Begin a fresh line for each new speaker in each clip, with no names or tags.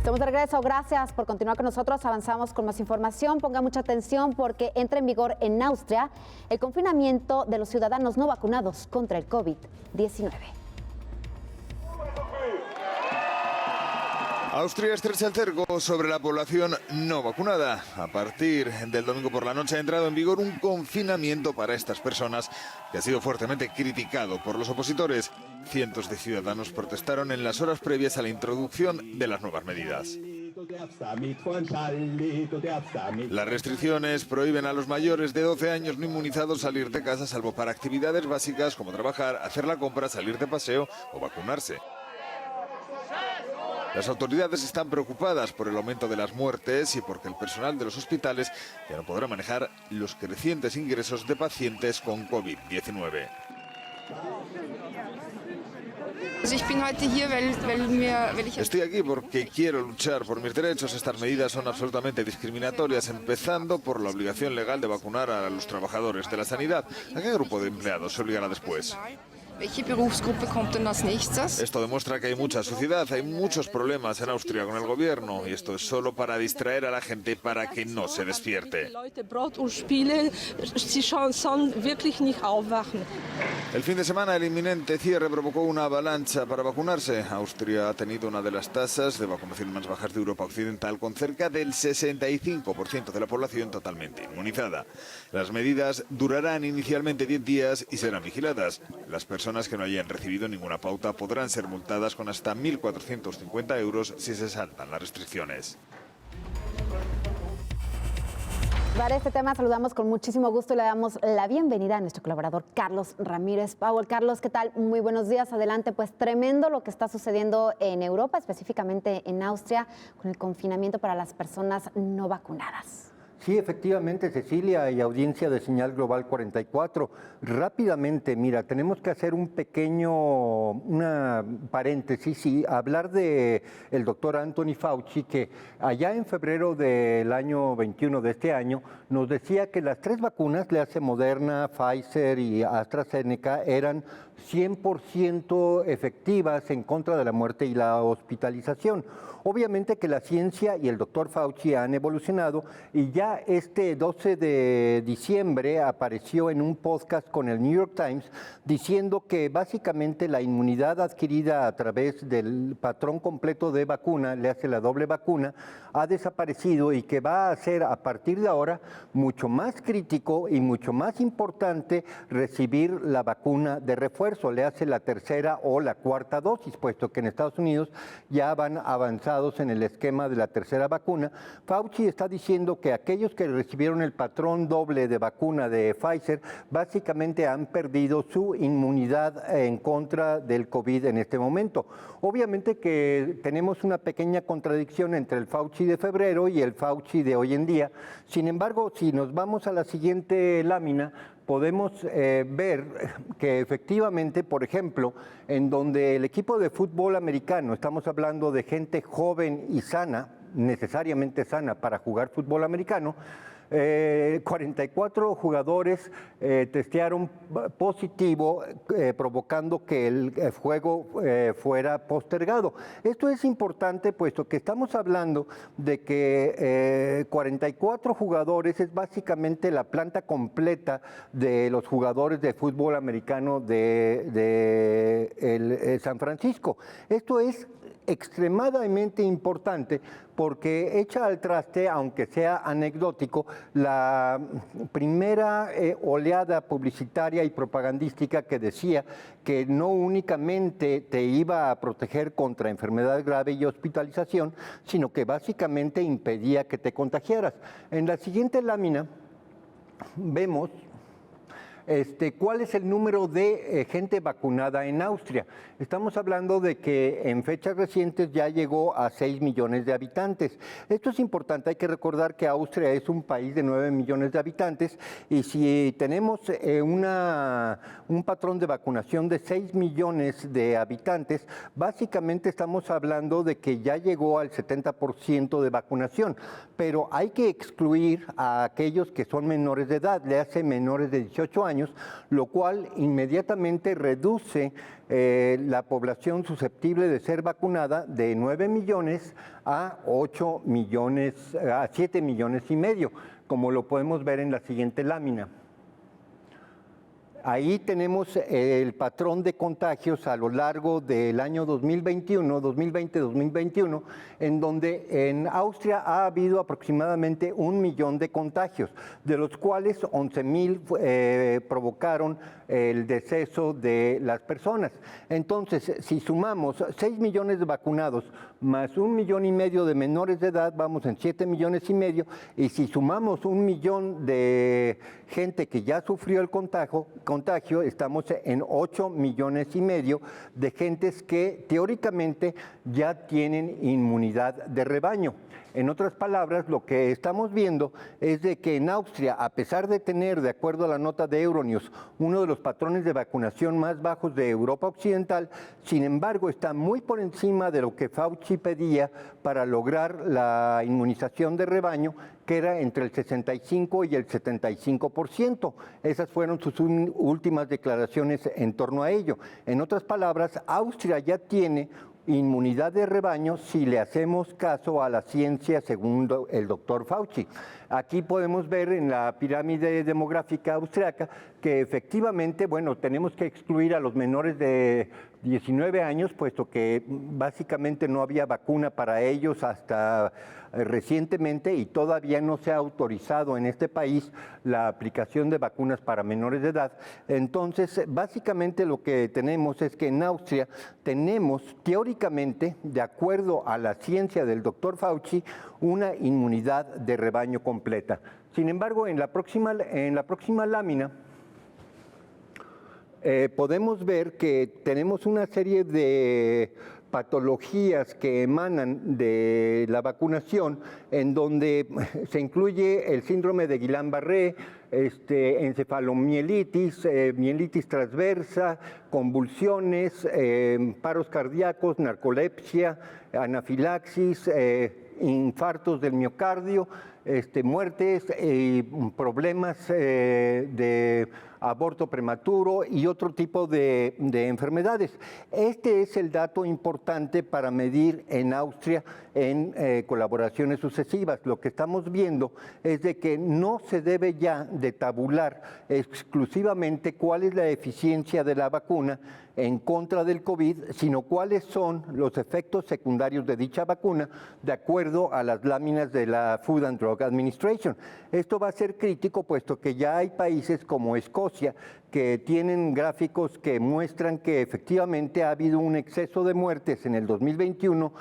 Estamos de regreso, gracias por continuar con nosotros, avanzamos con más información, ponga mucha atención porque entra en vigor en Austria el confinamiento de los ciudadanos no vacunados contra el COVID-19.
Austria estrecha el cerco sobre la población no vacunada. A partir del domingo por la noche ha entrado en vigor un confinamiento para estas personas que ha sido fuertemente criticado por los opositores. Cientos de ciudadanos protestaron en las horas previas a la introducción de las nuevas medidas. Las restricciones prohíben a los mayores de 12 años no inmunizados salir de casa salvo para actividades básicas como trabajar, hacer la compra, salir de paseo o vacunarse. Las autoridades están preocupadas por el aumento de las muertes y porque el personal de los hospitales ya no podrá manejar los crecientes ingresos de pacientes con COVID-19. Estoy aquí porque quiero luchar por mis derechos. Estas medidas son absolutamente discriminatorias, empezando por la obligación legal de vacunar a los trabajadores de la sanidad. ¿A qué grupo de empleados se obligará después? Esto demuestra que hay mucha suciedad, hay muchos problemas en Austria con el gobierno y esto es solo para distraer a la gente para que no se despierte. El fin de semana el inminente cierre provocó una avalancha para vacunarse. Austria ha tenido una de las tasas de vacunación más bajas de Europa Occidental, con cerca del 65% de la población totalmente inmunizada. Las medidas durarán inicialmente 10 días y serán vigiladas. Las personas que no hayan recibido ninguna pauta podrán ser multadas con hasta 1.450 euros si se saltan las restricciones.
Para este tema saludamos con muchísimo gusto y le damos la bienvenida a nuestro colaborador Carlos Ramírez Powell. Carlos, ¿qué tal? Muy buenos días, adelante. Pues tremendo lo que está sucediendo en Europa, específicamente en Austria, con el confinamiento para las personas no vacunadas.
Sí, efectivamente, Cecilia y audiencia de Señal Global 44. Rápidamente, mira, tenemos que hacer una paréntesis y hablar de el doctor Anthony Fauci, que allá en febrero del año 21 de este año nos decía que las 3 vacunas, le hace Moderna, Pfizer y AstraZeneca, eran 100% efectivas en contra de la muerte y la hospitalización. Obviamente que la ciencia y el doctor Fauci han evolucionado y ya este 12 de diciembre apareció en un podcast con el New York Times diciendo que básicamente la inmunidad adquirida a través del patrón completo de vacuna, le hace la doble vacuna, ha desaparecido y que va a ser a partir de ahora mucho más crítico y mucho más importante recibir la vacuna de refuerzo, le hace la tercera o la cuarta dosis, puesto que en Estados Unidos ya van avanzados en el esquema de la tercera vacuna. Fauci está diciendo que aquellos que recibieron el patrón doble de vacuna de Pfizer básicamente han perdido su inmunidad en contra del COVID en este momento. Obviamente que tenemos una pequeña contradicción entre el Fauci de febrero y el Fauci de hoy en día. Sin embargo, si nos vamos a la siguiente lámina, podemos ver que efectivamente, por ejemplo, en donde el equipo de fútbol americano, estamos hablando de gente joven y sana, necesariamente sana para jugar fútbol americano, 44 jugadores testearon positivo, provocando que el juego fuera postergado. Esto es importante puesto que estamos hablando de que 44 jugadores es básicamente la planta completa de los jugadores de fútbol americano de San Francisco. Esto es extremadamente importante porque echa al traste, aunque sea anecdótico, la primera oleada publicitaria y propagandística que decía que no únicamente te iba a proteger contra enfermedad grave y hospitalización, sino que básicamente impedía que te contagiaras. En la siguiente lámina vemos ¿cuál es el número de gente vacunada en Austria? Estamos hablando de que en fechas recientes ya llegó a 6 millones de habitantes. Esto es importante, hay que recordar que Austria es un país de 9 millones de habitantes y si tenemos un patrón de vacunación de 6 millones de habitantes, básicamente estamos hablando de que ya llegó al 70% de vacunación, pero hay que excluir a aquellos que son menores de edad, le hace menores de 18 años, años, lo cual inmediatamente reduce la población susceptible de ser vacunada de 9 millones a 8 millones, a 7 millones y medio, como lo podemos ver en la siguiente lámina. Ahí tenemos el patrón de contagios a lo largo del año 2020-2021, en donde en Austria ha habido aproximadamente 1 millón de contagios, de los cuales 11,000 provocaron el deceso de las personas. Entonces, si sumamos 6 millones de vacunados más 1,5 millones de menores de edad, vamos en 7,5 millones, y si sumamos 1 millón de gente que ya sufrió el contagio, estamos en 8,5 millones de gentes que teóricamente ya tienen inmunidad de rebaño. En otras palabras, lo que estamos viendo es de que en Austria, a pesar de tener, de acuerdo a la nota de Euronews, uno de los patrones de vacunación más bajos de Europa Occidental, sin embargo, está muy por encima de lo que Fauci pedía para lograr la inmunización de rebaño, que era entre el 65 y el 75%. Esas fueron sus últimas declaraciones en torno a ello. En otras palabras, Austria ya tiene inmunidad de rebaño si le hacemos caso a la ciencia según el doctor Fauci. Aquí podemos ver en la pirámide demográfica austriaca que efectivamente, bueno, tenemos que excluir a los menores de 19 años, puesto que básicamente no había vacuna para ellos hasta recientemente y todavía no se ha autorizado en este país la aplicación de vacunas para menores de edad. Entonces, básicamente lo que tenemos es que en Austria tenemos teóricamente, de acuerdo a la ciencia del doctor Fauci, una inmunidad de rebaño completa. Sin embargo, en la próxima lámina podemos ver que tenemos una serie de patologías que emanan de la vacunación, en donde se incluye el síndrome de Guillain-Barré, encefalomielitis, mielitis transversa, convulsiones, paros cardíacos, narcolepsia, anafilaxis, infartos del miocardio, muertes, problemas de aborto prematuro y otro tipo de enfermedades. Este es el dato importante para medir en Austria en colaboraciones sucesivas. Lo que estamos viendo es de que no se debe ya de tabular exclusivamente cuál es la eficiencia de la vacuna en contra del COVID, sino cuáles son los efectos secundarios de dicha vacuna de acuerdo a las láminas de la Food and Drug Administration. Esto va a ser crítico puesto que ya hay países como Escocia que tienen gráficos que muestran que efectivamente ha habido un exceso de muertes en el 2021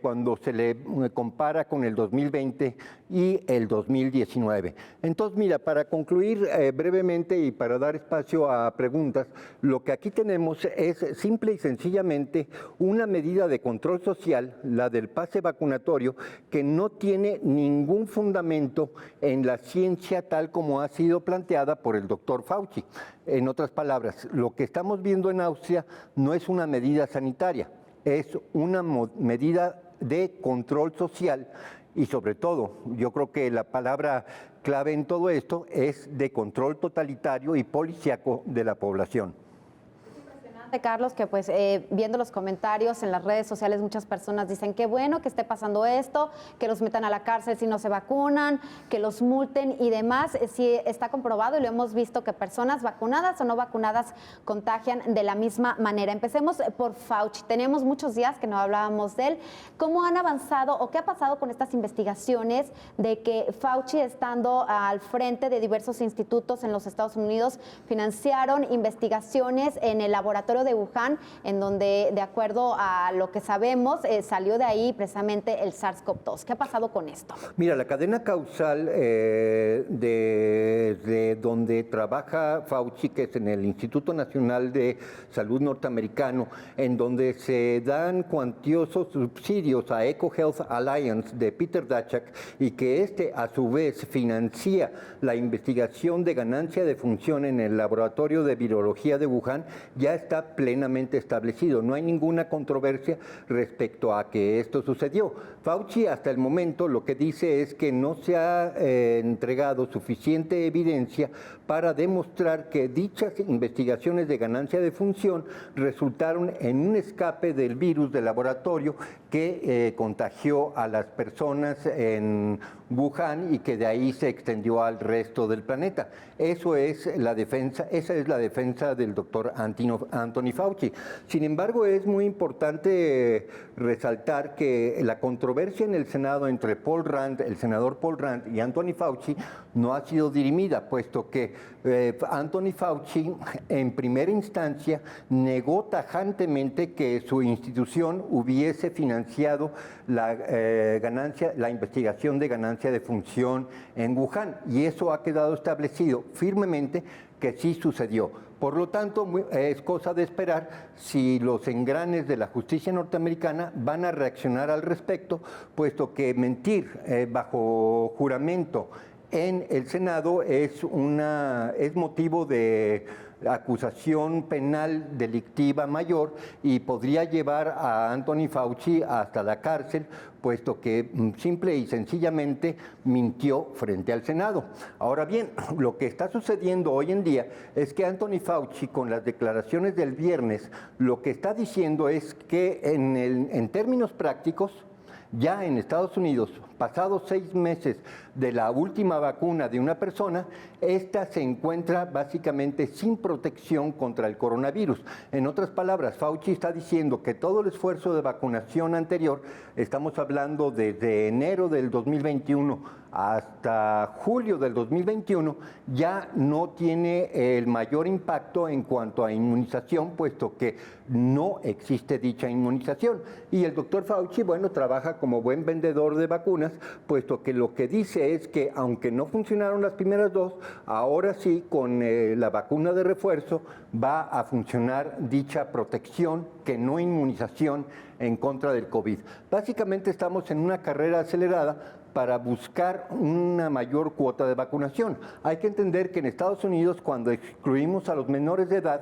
cuando se le compara con el 2020 y el 2019. Entonces, mira, para concluir brevemente y para dar espacio a preguntas, lo que aquí tenemos es simple y sencillamente una medida de control social, la del pase vacunatorio, que no tiene ningún fundamento en la ciencia tal como ha sido planteada por el doctor Fauci. En otras palabras, lo que estamos viendo en Austria no es una medida sanitaria, es una medida de control social y sobre todo, yo creo que la palabra clave en todo esto es de control totalitario y policíaco de la población.
Carlos, que pues viendo los comentarios en las redes sociales, muchas personas dicen que bueno que esté pasando esto, que los metan a la cárcel si no se vacunan, que los multen y demás. Sí está comprobado y lo hemos visto que personas vacunadas o no vacunadas contagian de la misma manera. Empecemos por Fauci. Tenemos muchos días que no hablábamos de él. ¿Cómo han avanzado o qué ha pasado con estas investigaciones de que Fauci, estando al frente de diversos institutos en los Estados Unidos, financiaron investigaciones en el laboratorio de Wuhan, en donde, de acuerdo a lo que sabemos, salió de ahí precisamente el SARS-CoV-2? ¿Qué ha pasado con esto?
Mira, la cadena causal de donde trabaja Fauci, que es en el Instituto Nacional de Salud norteamericano, en donde se dan cuantiosos subsidios a EcoHealth Alliance de Peter Daszak y que a su vez financia la investigación de ganancia de función en el laboratorio de virología de Wuhan, ya está está plenamente establecido. No hay ninguna controversia respecto a que esto sucedió. Fauci hasta el momento lo que dice es que no se ha entregado suficiente evidencia para demostrar que dichas investigaciones de ganancia de función resultaron en un escape del virus de laboratorio que contagió a las personas en Wuhan y que de ahí se extendió al resto del planeta. Esa es la defensa del doctor Anthony Fauci. Sin embargo, es muy importante resaltar que la controversia en el Senado entre el senador Paul Rand y Anthony Fauci no ha sido dirimida, puesto que Anthony Fauci en primera instancia negó tajantemente que su institución hubiese financiado la investigación de ganancia de función en Wuhan, y eso ha quedado establecido firmemente que sí sucedió. Por lo tanto, es cosa de esperar si los engranes de la justicia norteamericana van a reaccionar al respecto, puesto que mentir bajo juramento en el Senado es motivo de acusación penal delictiva mayor y podría llevar a Anthony Fauci hasta la cárcel, puesto que simple y sencillamente mintió frente al Senado. Ahora bien, lo que está sucediendo hoy en día es que Anthony Fauci, con las declaraciones del viernes, lo que está diciendo es que en términos prácticos, ya en Estados Unidos, pasados 6 meses de la última vacuna de una persona, esta se encuentra básicamente sin protección contra el coronavirus. En otras palabras, Fauci está diciendo que todo el esfuerzo de vacunación anterior, estamos hablando desde enero del 2021 hasta julio del 2021, ya no tiene el mayor impacto en cuanto a inmunización, puesto que no existe dicha inmunización. Y el doctor Fauci, bueno, trabaja como buen vendedor de vacunas, puesto que lo que dice es que aunque no funcionaron las primeras 2, ahora sí, con la vacuna de refuerzo, va a funcionar dicha protección, que no inmunización en contra del COVID. Básicamente estamos en una carrera acelerada para buscar una mayor cuota de vacunación. Hay que entender que en Estados Unidos, cuando excluimos a los menores de edad,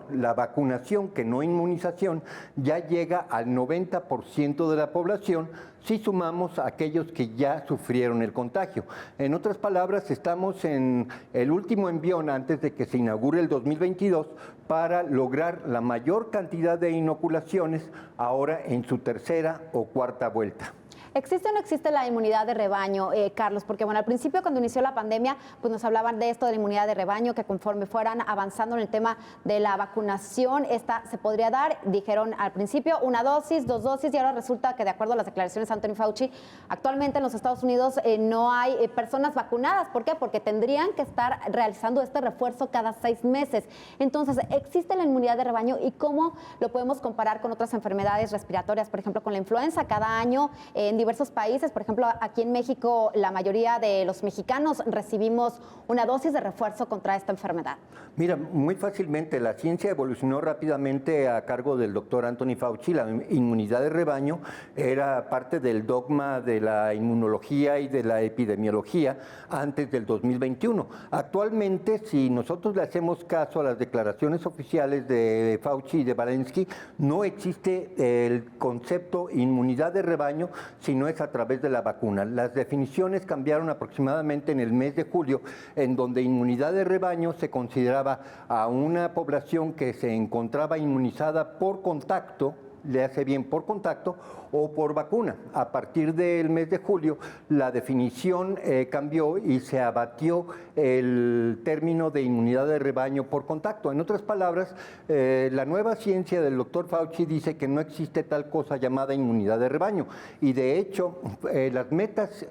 la vacunación, que no inmunización, ya llega al 90% de la población, si sumamos a aquellos que ya sufrieron el contagio. En otras palabras, estamos en el último envión antes de que se inaugure el 2022 para lograr la mayor cantidad de inoculaciones ahora en su tercera o cuarta vuelta.
¿Existe o no existe la inmunidad de rebaño, Carlos? Porque bueno, al principio cuando inició la pandemia, pues nos hablaban de esto de la inmunidad de rebaño, que conforme fueran avanzando en el tema de la vacunación, esta se podría dar. Dijeron al principio 1 dosis, 2 dosis, y ahora resulta que de acuerdo a las declaraciones de Anthony Fauci, actualmente en los Estados Unidos no hay personas vacunadas. ¿Por qué? Porque tendrían que estar realizando este refuerzo cada 6 meses. Entonces, ¿existe la inmunidad de rebaño y cómo lo podemos comparar con otras enfermedades respiratorias? Por ejemplo, con la influenza, cada año en diversos países, por ejemplo, aquí en México, la mayoría de los mexicanos recibimos una dosis de refuerzo contra esta enfermedad.
Mira, muy fácilmente, la ciencia evolucionó rápidamente a cargo del doctor Anthony Fauci. La inmunidad de rebaño era parte del dogma de la inmunología y de la epidemiología antes del 2021. Actualmente, si nosotros le hacemos caso a las declaraciones oficiales de Fauci y de Walensky, no existe el concepto inmunidad de rebaño, sino es a través de la vacuna. Las definiciones cambiaron aproximadamente en el mes de julio, en donde inmunidad de rebaño se consideraba a una población que se encontraba inmunizada por contacto, le hace bien por contacto o por vacuna. A partir del mes de julio, la definición cambió y se abatió el término de inmunidad de rebaño por contacto. En otras palabras, la nueva ciencia del doctor Fauci dice que no existe tal cosa llamada inmunidad de rebaño. Y de hecho, las metas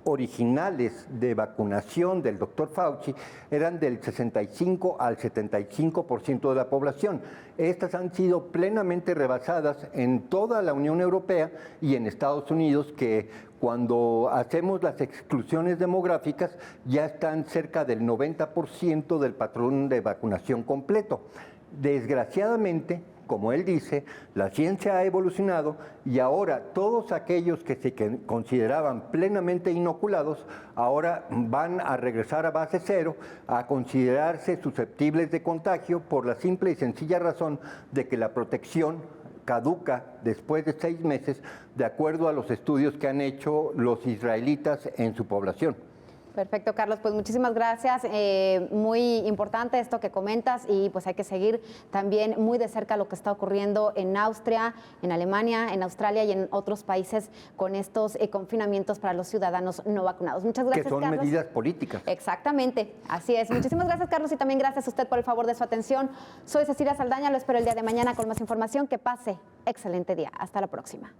originales de vacunación del doctor Fauci eran del 65 al 75% de la población. Estas han sido plenamente rebasadas en toda la Unión Europea y en Estados Unidos, que cuando hacemos las exclusiones demográficas ya están cerca del 90% del patrón de vacunación completo. Desgraciadamente, como él dice, la ciencia ha evolucionado y ahora todos aquellos que se consideraban plenamente inoculados, ahora van a regresar a base cero, a considerarse susceptibles de contagio por la simple y sencilla razón de que la protección caduca después de 6 meses, de acuerdo a los estudios que han hecho los israelitas en su población.
Perfecto, Carlos, pues muchísimas gracias. Muy importante esto que comentas y pues hay que seguir también muy de cerca lo que está ocurriendo en Austria, en Alemania, en Australia y en otros países con estos confinamientos para los ciudadanos no vacunados. Muchas gracias,
que son
Carlos.
medidas políticas.
Exactamente, así es. Muchísimas gracias, Carlos, y también gracias a usted por el favor de su atención. Soy Cecilia Saldaña, lo espero el día de mañana con más información. Que pase excelente día. Hasta la próxima.